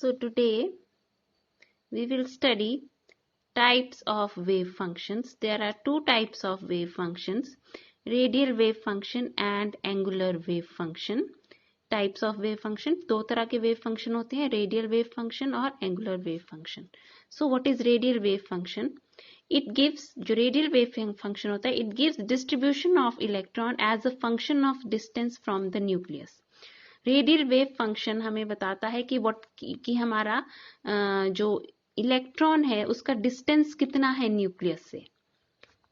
So today we will study types of wave functions. There are two types of wave functions, radial wave function and angular wave function. Types of wave function, दो तरह के wave function होते हैं, radial wave function और angular wave function. So what is radial wave function? It gives, जो radial wave function होता है, it gives distribution of electron as a function of distance from the nucleus. Radial wave function हमें बताता है कि हमारा जो इलेक्ट्रॉन है उसका डिस्टेंस कितना है न्यूक्लियस से.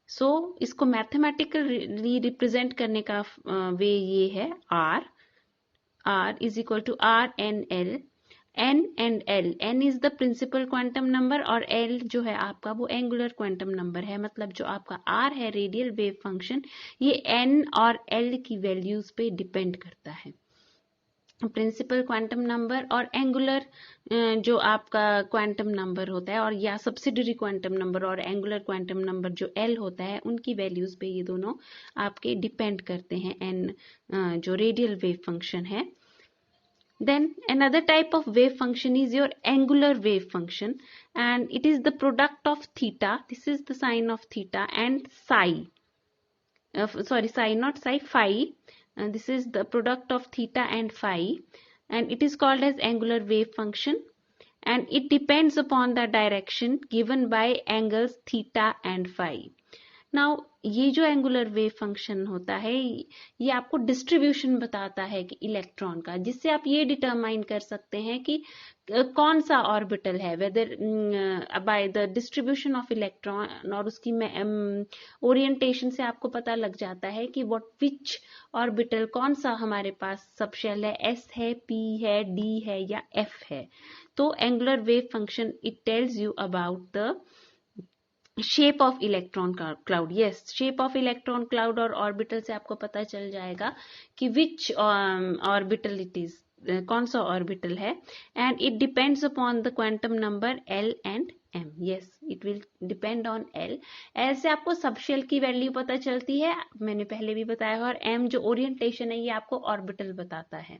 सो इसको मैथमेटिकली रिप्रेजेंट करने का वे ये है r is equal to r n l. n and l, n is the principal quantum number और l जो है आपका वो एंगुलर क्वांटम नंबर है. मतलब जो आपका r है रेडियल वेव फंक्शन, ये n और l की वैल्यूज पे डिपेंड करता है. प्रिंसिपल क्वांटम नंबर और एंगुलर जो आपका क्वांटम नंबर होता है, और या सब्सिडरी क्वांटम नंबर और एंगुलर क्वांटम नंबर जो एल होता है, उनकी वैल्यूज पे ये दोनों आपके डिपेंड करते हैं. एन जो रेडियल वेव फंक्शन है. Then another type of wave function is your angular wave function and it is the product of theta. This is the sine of theta and psi, psi not psi, phi. This is the product of theta and phi, and it is called as angular wave function, and it depends upon the direction given by angles theta and phi. Now ये जो angular wave function होता है, ये आपको distribution बताता है कि electron का, जिससे आप ये डिटरमाइन कर सकते हैं कि कौन सा ऑर्बिटल है, whether by the distribution of electron, और उसकी ओरिएंटेशन से आपको पता लग जाता है कि विच ऑर्बिटल, कौन सा हमारे पास सबशेल है, s है, p है, d है या f है. तो angular wave function it tells you about the shape of electron cloud. Yes, shape of electron cloud और ऑर्बिटल से आपको पता चल जाएगा कि विच ऑर्बिटल इट इज, कौन सा ऑर्बिटल है. And it depends upon the quantum number l and m. Yes, it will depend on l. L से आपको सबशेल की वैल्यू पता चलती है, मैंने पहले भी बताया, और एम जो ओरिएंटेशन है ये आपको ऑर्बिटल बताता है.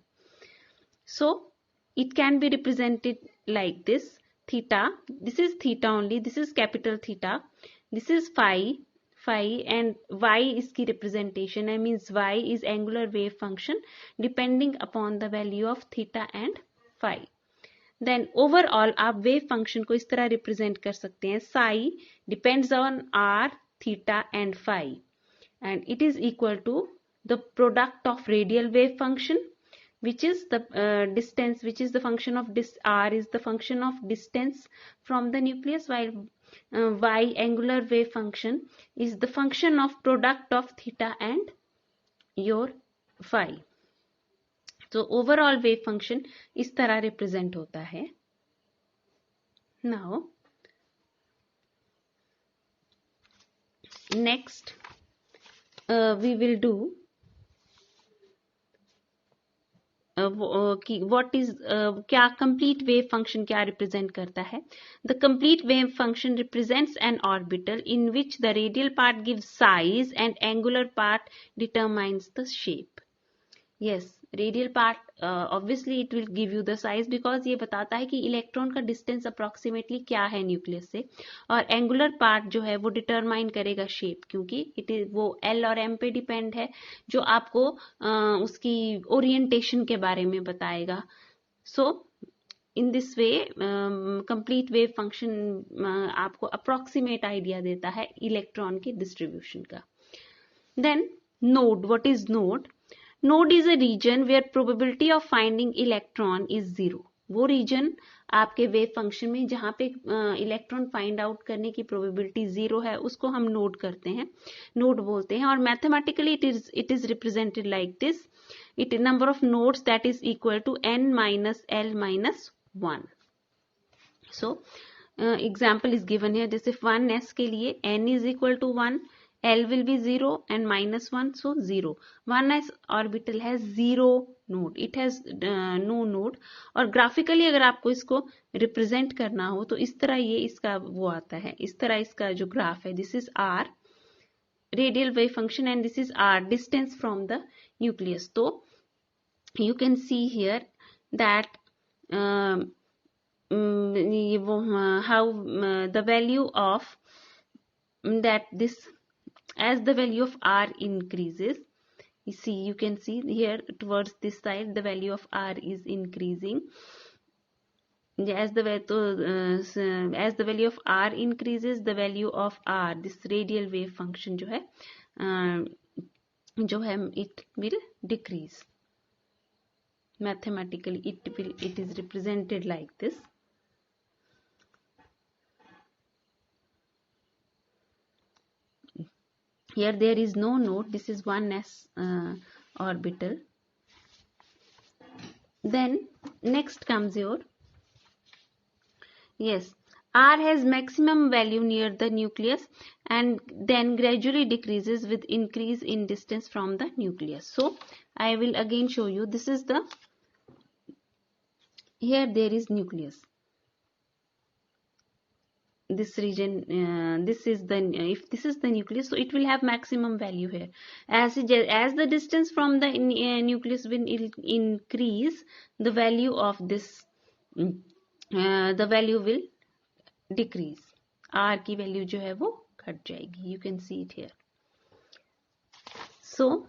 So it can be represented like this. Theta, this is theta only, this is capital theta, this is phi, and y is की representation. I means y is angular wave function depending upon the value of theta and phi. Then overall आप wave function को इस तरह represent कर सकते हैं. Psi depends on r, theta and phi, and it is equal to the product of radial wave function, which is the distance, which is the function of r is the function of distance from the nucleus, while y angular wave function is the function of product of theta and your phi. So overall wave function इस तरह represent होता है. Now next we will do what is क्या complete wave function क्या represent करता है. The complete wave function represents an orbital in which the radial part gives size and angular part determines the shape. Yes, radial part obviously it will give you the size, because ये बताता है कि electron का distance approximately क्या है nucleus से, और angular part जो है वो डिटरमाइन करेगा शेप, क्योंकि इट इज वो एल और एम पे डिपेंड है, जो आपको उसकी ओरिएंटेशन के बारे में बताएगा. So in this way complete wave function आपको अप्रोक्सीमेट आइडिया देता है इलेक्ट्रॉन की डिस्ट्रीब्यूशन का. Then node, what is node? Node is a region where probability of finding electron is zero. वो region आपके वेव फंक्शन में जहाँ पे इलेक्ट्रॉन फाइंड आउट करने की प्रोबेबिलिटी जीरो है, उसको हम नोड करते हैं, नोड बोलते हैं. और mathematically it is represented like this. It number of nodes that is equal to n minus l minus 1. So example is given है. जैसे 1s के लिए n is equal to 1, L will be 0 and minus 1, so 0. 1s orbital has 0 node, it has no node. और graphically अगर आपको इसको represent करना हो तो इस तरह ये इसका वो आता है, इस तरह इसका जो ग्राफ है. This is r radial wave function and this is r distance from the nucleus. तो you can see here that how the value of that this, as the value of r increases, you can see here towards this side the value of r is increasing. As the value of r increases, the value of r, this radial wave function it will decrease. Mathematically it is represented like this. Here there is no node, this is 1s orbital. Then next comes your, yes, r has maximum value near the nucleus and then gradually decreases with increase in distance from the nucleus. So I will again show you, this is the, here there is nucleus, this region, this is the, if this is the nucleus, so it will have maximum value here. As the distance from the nucleus will increase, the value of this, the value will decrease. R की value जो है वो घट जाएगी. You can see it here. So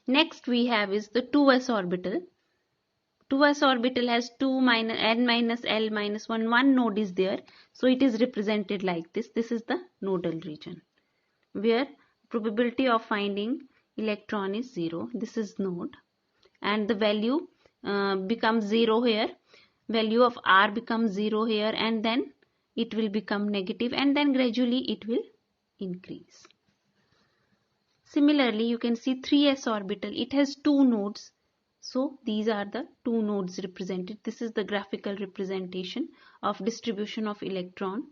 next we have is the 2s orbital. 2s orbital has 2 minus n minus l minus 1. One node is there, so it is represented like this. This is the nodal region where probability of finding electron is 0. This is node, and the value becomes 0 here. Value of r becomes 0 here, and then it will become negative, and then gradually it will increase. Similarly, you can see 3s orbital. It has 2 nodes. So these are the 2 nodes represented. This is the graphical representation of distribution of electron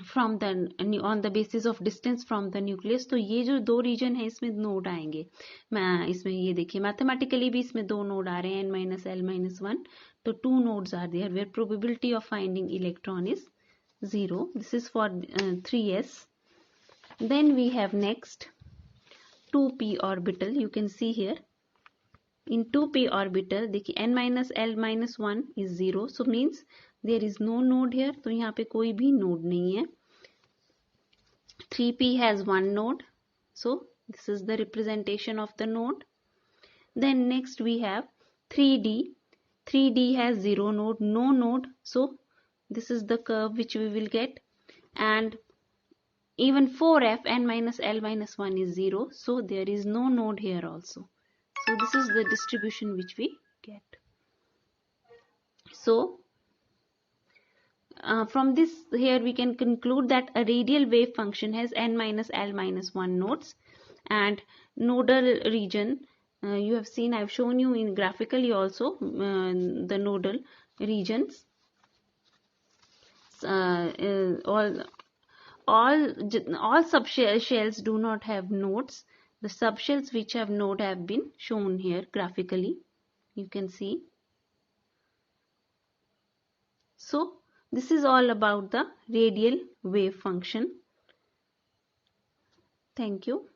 from the, on the basis of distance from the nucleus. तो ये जो 2 reason है इसमें node आएंगे. इसमें ये देखिए mathematically भी इसमें 2 नोड आ रहे हैं, n minus l minus 1. तो 2 nodes are there where probability of finding electron is 0. This is for 3s. Then we have next 2p orbital. You can see here in 2p orbital देखिए n minus l minus 1 is 0, so means there is no node here. तो यहाँ पे कोई भी node नहीं है. 3p has 1 node, so this is the representation of the node. Then next we have 3d. 3d has 0 node, no node, so this is the curve which we will get. And even 4f, n minus l minus 1 is 0, so there is no node here also. So this is the distribution which we get. So from this here we can conclude that a radial wave function has n minus l minus 1 nodes, and nodal region, you have seen, I have shown you in graphically also the nodal regions. All subshells do not have nodes. The subshells which have node have been shown here graphically. You can see. So this is all about the radial wave function. Thank you.